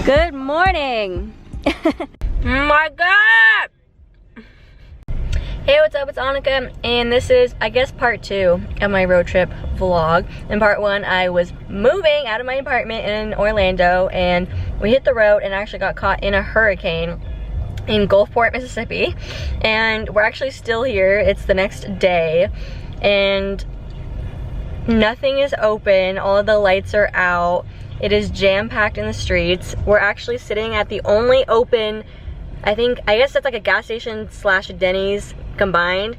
Good morning. My God. Hey, what's up? It's Annika, and this is, I guess, part 2 of my road trip vlog. In part 1, I was moving out of my apartment in Orlando, and we hit the road and actually got caught in a hurricane in Gulfport, Mississippi. And we're actually still here. It's the next day, and nothing is open. All of the lights are out. It is jam-packed in the streets. We're actually sitting at the only open, I guess that's like a gas station slash Denny's combined,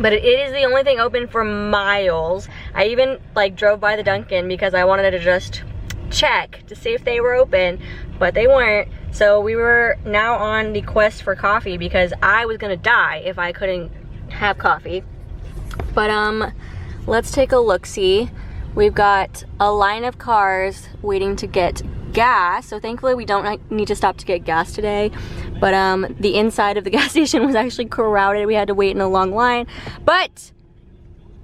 but it is the only thing open for miles. I even like drove by the Dunkin' because I wanted to just check to see if they were open, but they weren't. So we were now on the quest for coffee because I was gonna die if I couldn't have coffee. But let's take a look-see. We've got a line of cars waiting to get gas, so thankfully we don't need to stop to get gas today. But the inside of the gas station was actually crowded. We had to wait in a long line, but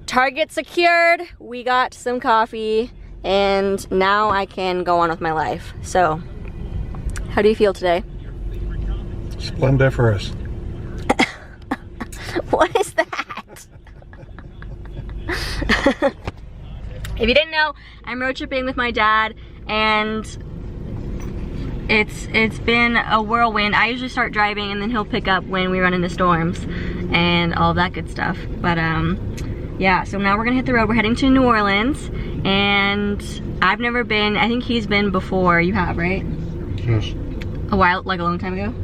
Target secured. We got some coffee, and now I can go on with my life. So, how do you feel today? Splendiferous. What is that? If you didn't know, I'm road tripping with my dad, and it's been a whirlwind. I usually start driving and then he'll pick up when we run into storms and all that good stuff. But yeah, so now we're gonna hit the road. We're heading to New Orleans, and I've never been. I think he's been before. You have, right? Yes. A while, like a long time ago?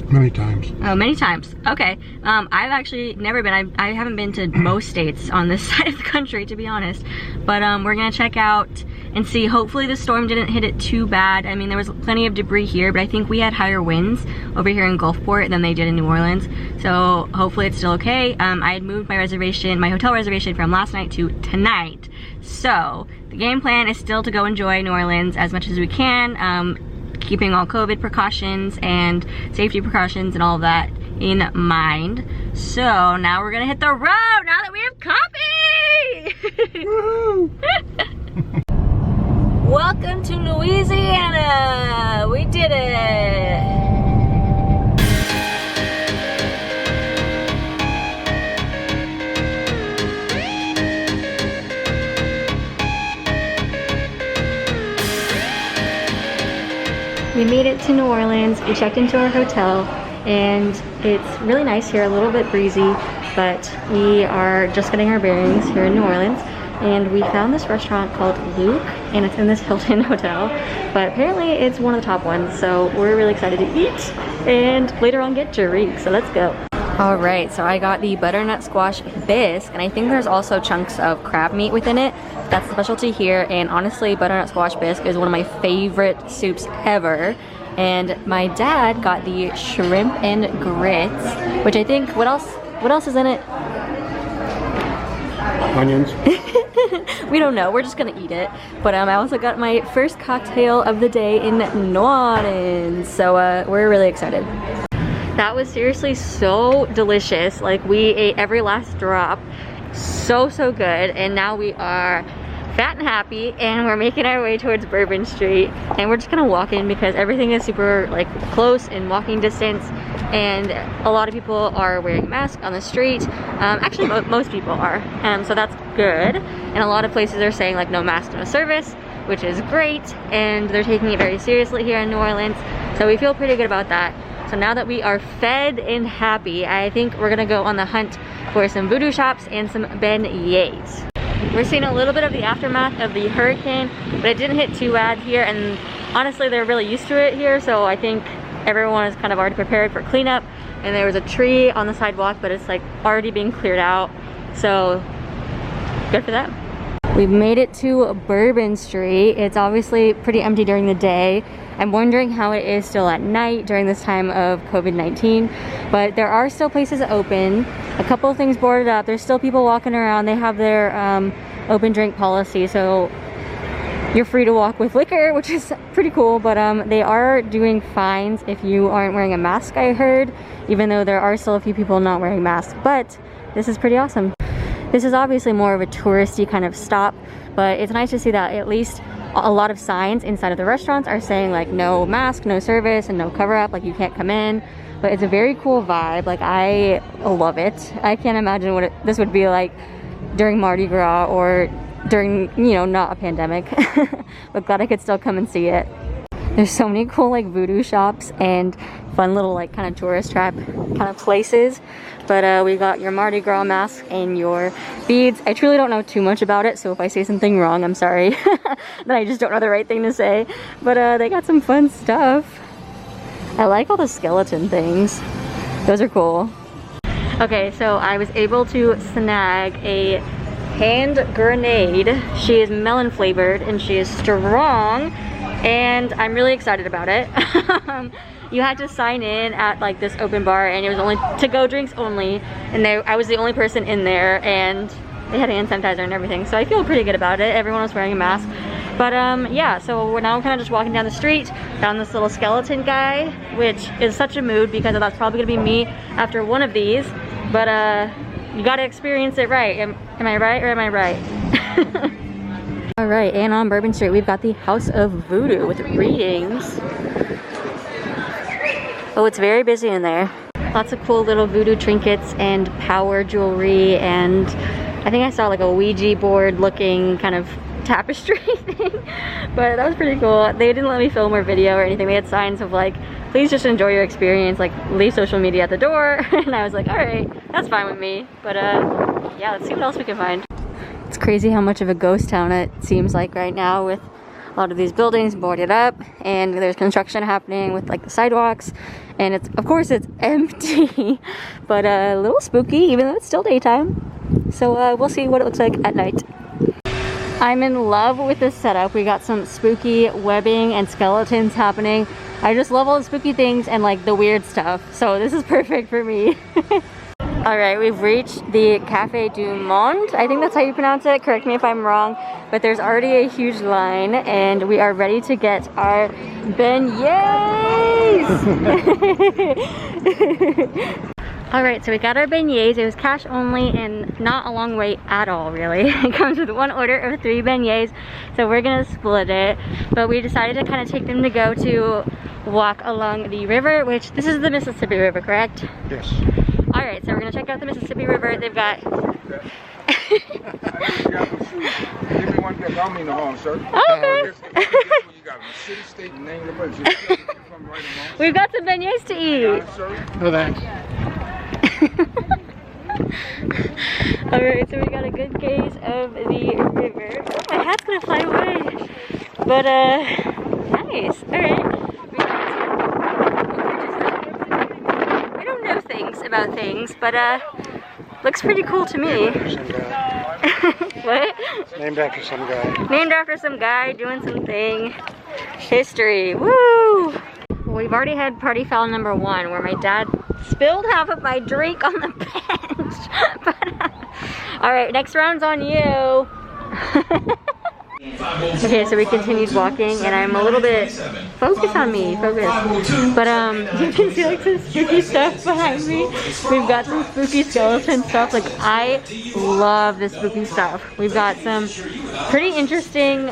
Many times. Oh, many times. Okay. I've actually never been. I haven't been to most states on this side of the country, to be honest. But we're gonna check out and see. Hopefully the storm didn't hit it too bad. I mean, there was plenty of debris here, but I think we had higher winds over here in Gulfport than they did in New Orleans. So hopefully it's still okay. I had moved my reservation, my hotel reservation, from last night to tonight. So the game plan is still to go enjoy New Orleans as much as we can. Keeping all COVID precautions and safety precautions and all of that in mind. So now we're gonna hit the road now that we have coffee! Welcome to Louisiana! We did it! We made it to New Orleans. We checked into our hotel, and it's really nice here, a little bit breezy, but we are just getting our bearings here in New Orleans. And we found this restaurant called Luke, and it's in this Hilton hotel, but apparently it's one of the top ones, so we're really excited to eat and later on get drink. So let's go. All right, so I got the butternut squash bisque, and I think there's also chunks of crab meat within it. That's the specialty here, and honestly, butternut squash bisque is one of my favorite soups ever. And my dad got the shrimp and grits, which I think, what else is in it? Onions. We don't know, we're just gonna eat it. But I also got my first cocktail of the day in New Orleans, so we're really excited. That was seriously so delicious. Like, we ate every last drop. So good. And now we are fat and happy, and we're making our way towards Bourbon Street. And we're just gonna walk in because everything is super like close in walking distance, and a lot of people are wearing masks on the street. Actually, most people are, so that's good. And a lot of places are saying like no mask, no service, which is great. And they're taking it very seriously here in New Orleans. So we feel pretty good about that. So now that we are fed and happy, I think we're gonna go on the hunt for some voodoo shops and some beignets. We're seeing a little bit of the aftermath of the hurricane, but it didn't hit too bad here, and honestly they're really used to it here, so I think everyone is kind of already prepared for cleanup. And there was a tree on the sidewalk, but it's like already being cleared out, so good for them. We've made it to Bourbon Street. It's obviously pretty empty during the day. I'm wondering how it is still at night during this time of COVID-19, but there are still places open. A couple of things boarded up. There's still people walking around. They have their open drink policy, so you're free to walk with liquor, which is pretty cool, but they are doing fines if you aren't wearing a mask, I heard, even though there are still a few people not wearing masks. But this is pretty awesome. This is obviously more of a touristy kind of stop, but it's nice to see that at least a lot of signs inside of the restaurants are saying like no mask, no service, and no cover up, like you can't come in. But it's a very cool vibe. Like I love it. I can't imagine what this would be like during Mardi Gras or during, you know, not a pandemic. But glad I could still come and see it. There's so many cool like voodoo shops and fun little like kind of tourist trap kind of places. But we got your Mardi Gras mask and your beads. I truly don't know too much about it, so if I say something wrong, I'm sorry. That I just don't know the right thing to say. But they got some fun stuff. I like all the skeleton things. Those are cool. Okay, so I was able to snag a hand grenade. She is melon flavored and she is strong, and I'm really excited about it. You had to sign in at like this open bar, and it was only to-go drinks only, and I was the only person in there, and they had hand sanitizer and everything, so I feel pretty good about it. Everyone was wearing a mask. But yeah, so we're now kind of just walking down the street, found this little skeleton guy, which is such a mood because that's probably gonna be me after one of these. But you gotta experience it right. Am I right or am I right? All right, and on Bourbon Street, we've got the House of Voodoo with readings. Oh, it's very busy in there. Lots of cool little voodoo trinkets and power jewelry, and I think I saw like a Ouija board looking kind of tapestry thing, but that was pretty cool. They didn't let me film or video or anything. They had signs of like, please just enjoy your experience, like leave social media at the door. And I was like, all right, that's fine with me. But yeah, let's see what else we can find. It's crazy how much of a ghost town it seems like right now, with a lot of these buildings boarded up, and there's construction happening with like the sidewalks, and it's, of course it's empty, but a little spooky even though it's still daytime. So we'll see what it looks like at night. I'm in love with this setup. We got some spooky webbing and skeletons happening. I just love all the spooky things and like the weird stuff, so this is perfect for me. All right, we've reached the Café du Monde. I think that's how you pronounce it. Correct me if I'm wrong, but there's already a huge line, and we are ready to get our beignets. All right, so we got our beignets. It was cash only and not a long wait at all, really. It comes with one order of 3 beignets, so we're gonna split it. But we decided to kind of take them to go to walk along the river, which this is the Mississippi River, correct? Yes. All right, so we're gonna check out the Mississippi River. They've got... We've got some beignets to eat. No thanks. Alright, so we got a good case of the river. Oh, my hat's gonna fly away. But nice. Alright. I don't know things about things, but looks pretty cool to me. What? Named after some guy. Named after some guy doing something. History. Woo! Well, we've already had party foul number 1, where my dad spilled half of my drink on the bench. But, all right, next round's on you. Okay, so we continued walking, and I'm a little bit focused on me, focus. But you can see like some spooky stuff behind me. We've got some spooky skeleton stuff. Like I love this spooky stuff. We've got some pretty interesting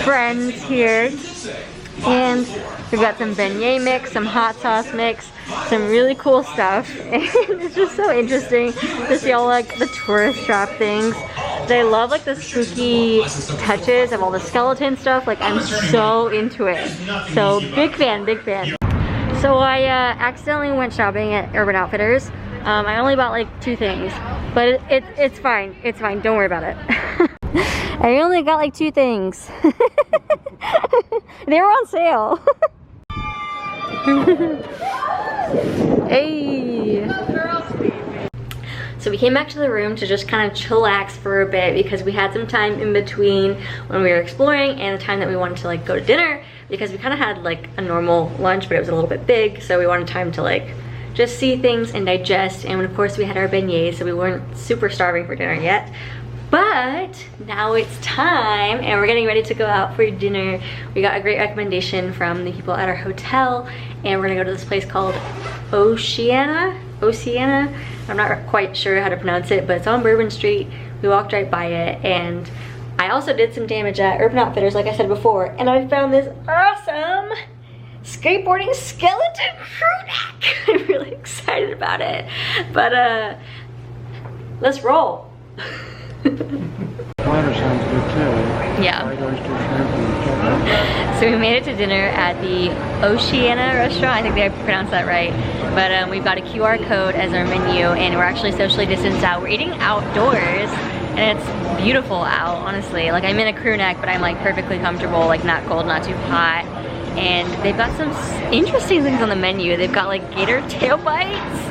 friends here. And we've got some beignet mix, some hot sauce mix, some really cool stuff. And it's just so interesting to see all like the tourist trap things. I love like the spooky touches of all the skeleton stuff. Like I'm so into it. So big fan, big fan. So I accidentally went shopping at Urban Outfitters. I only bought like 2 things, but it's fine. It's fine. Don't worry about it. I only got like 2 things. They were on sale. Hey. So we came back to the room to just kind of chillax for a bit because we had some time in between when we were exploring and the time that we wanted to like go to dinner, because we kind of had like a normal lunch, but it was a little bit big, so we wanted time to like just see things and digest. And of course we had our beignets, so we weren't super starving for dinner yet. But now it's time and we're getting ready to go out for dinner. We got a great recommendation from the people at our hotel, and we're gonna go to this place called Oceana. I'm not quite sure how to pronounce it, but it's on Bourbon Street. We walked right by it, and I also did some damage at Urban Outfitters, like I said before, and I found this awesome skateboarding skeleton crew neck. I'm really excited about it. But let's roll. Platter sounds good too. Yeah. Fried oyster shrimp and ketchup. So we made it to dinner at the Oceana restaurant. I think they pronounced that right. But we've got a QR code as our menu, and we're actually socially distanced out. We're eating outdoors, and it's beautiful out, honestly. Like, I'm in a crew neck, but I'm like perfectly comfortable, like not cold, not too hot. And they've got some interesting things on the menu. They've got like gator tail bites.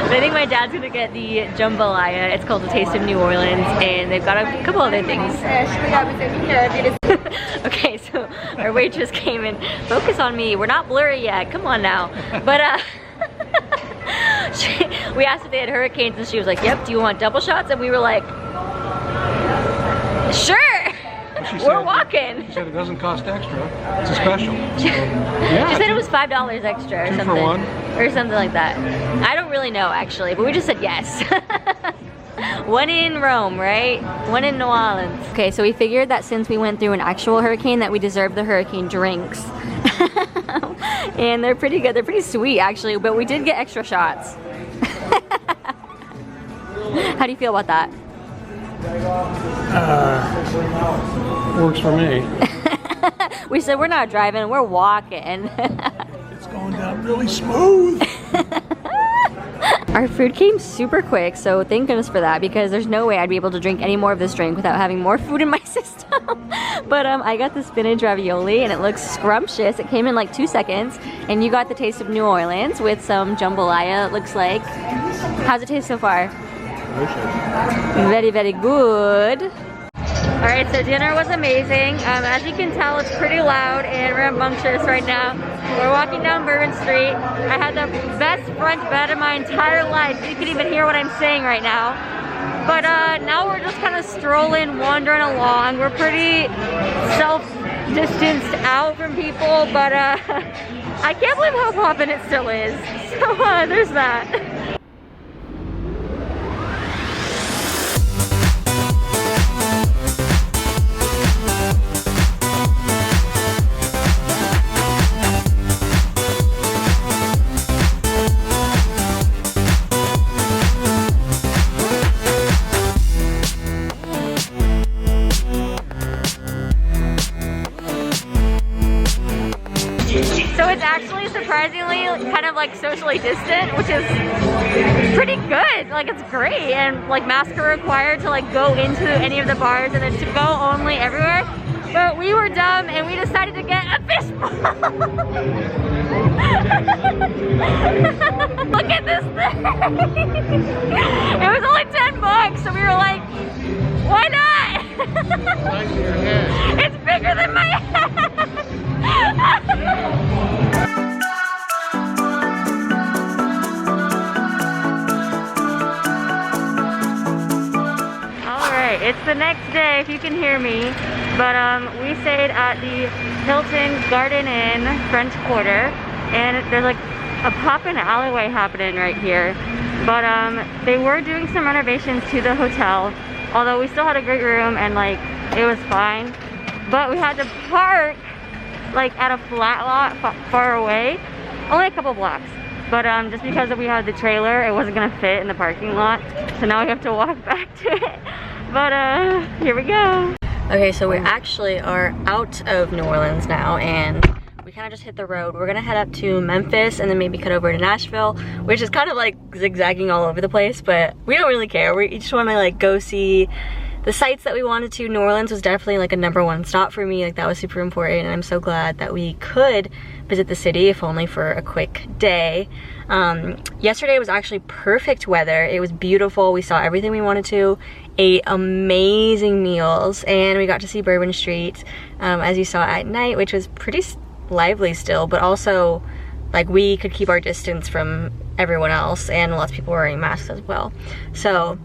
But I think my dad's gonna get the jambalaya. It's called the Taste of New Orleans, and they've got a couple other things. Okay, so our waitress came in. Focus on me. We're not blurry yet. Come on now. But we asked if they had hurricanes, and she was like, "Yep. Do you want double shots?" And we were like, "Sure." We're walking. She said it doesn't cost extra. It's a special. So, yeah, she said it was $5 extra or something. 2 for 1. Or something like that. I don't really know actually, but we just said yes. One in Rome, right? One in New Orleans. Okay, so we figured that since we went through an actual hurricane that we deserve the hurricane drinks. And they're pretty good. They're pretty sweet actually, but we did get extra shots. How do you feel about that? Works for me. We said we're not driving, we're walking. It's going down really smooth. Our food came super quick, so thank goodness for that, because there's no way I'd be able to drink any more of this drink without having more food in my system. But I got the spinach ravioli and it looks scrumptious. It came in like 2 seconds. And you got the Taste of New Orleans with some jambalaya, it looks like. How's it taste so far? Very, very good. Alright, so dinner was amazing. As you can tell, it's pretty loud and rambunctious right now. We're walking down Bourbon Street. I had the best front bed of my entire life. You can even hear what I'm saying right now. But now we're just kind of strolling, wandering along. We're pretty self-distanced out from people, but I can't believe how poppin' it still is. So there's that. So it's actually surprisingly kind of like socially distant, which is pretty good. Like, it's great, and like masks are required to like go into any of the bars, and it's to go only everywhere. But we were dumb and we decided to get a fishbowl. Look at this thing. It was only $10, so we were like, why not? It's bigger than my head. Alright, it's the next day, if you can hear me, but we stayed at the Hilton Garden Inn French Quarter, and there's like a poppin' alleyway happening right here, but they were doing some renovations to the hotel, although we still had a great room and like it was fine, but we had to park like at a flat lot far away, only a couple blocks, but just because we had the trailer, it wasn't gonna fit in the parking lot, so now we have to walk back to it. But here we go. Okay, so we actually are out of New Orleans now, and we kind of just hit the road. We're gonna head up to Memphis and then maybe cut over to Nashville, which is kind of like zigzagging all over the place, but we don't really care. We just want to like go see the sites that we wanted to. New Orleans was definitely like a #1 stop for me. Like, that was super important, and I'm so glad that we could visit the city, if only for a quick day. Yesterday was actually perfect weather. It was beautiful. We saw everything we wanted to, ate amazing meals, and we got to see Bourbon Street, as you saw at night, which was pretty lively still, but also like we could keep our distance from everyone else, and lots of people were wearing masks as well. So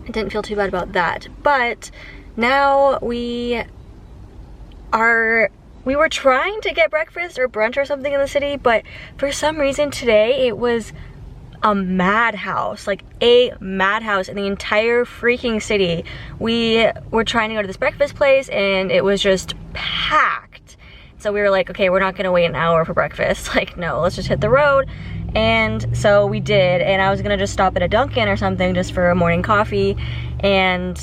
I didn't feel too bad about that. But now we were trying to get breakfast or brunch or something in the city, but for some reason today it was a madhouse, like a madhouse in the entire freaking city. We were trying to go to this breakfast place and it was just packed. So we were like, okay, we're not gonna wait an hour for breakfast. Like, no, let's just hit the road. And so we did, and I was gonna just stop at a Dunkin' or something just for a morning coffee. And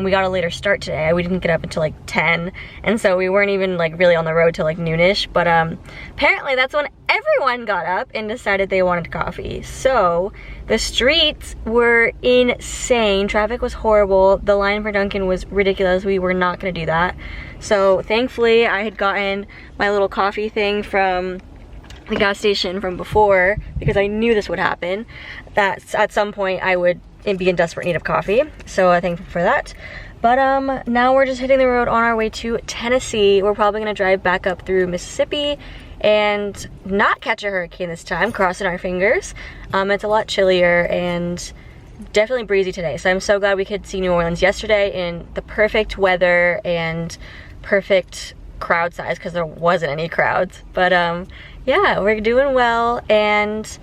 we got a later start today. We didn't get up until like 10, and so we weren't even like really on the road till like noonish. But apparently that's when everyone got up and decided they wanted coffee. So the streets were insane. Traffic was horrible. The line for Dunkin' was ridiculous. We were not gonna do that. So thankfully I had gotten my little coffee thing from the gas station from before, because I knew this would happen, that at some point I would be in desperate need of coffee. So I'm thankful for that. But now we're just hitting the road on our way to Tennessee. We're probably gonna drive back up through Mississippi and not catch a hurricane this time, crossing our fingers. It's a lot chillier and definitely breezy today. So I'm so glad we could see New Orleans yesterday in the perfect weather and perfect crowd size, because there wasn't any crowds. But yeah, we're doing well, and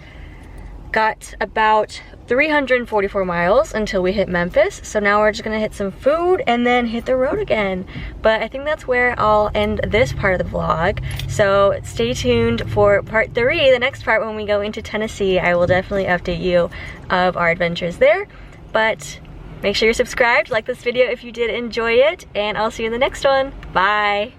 got about 344 miles until we hit Memphis. So now we're just gonna hit some food and then hit the road again. But I think that's where I'll end this part of the vlog. So stay tuned for part 3, the next part when we go into Tennessee. I will definitely update you of our adventures there. But make sure you're subscribed, like this video if you did enjoy it, and I'll see you in the next one. Bye.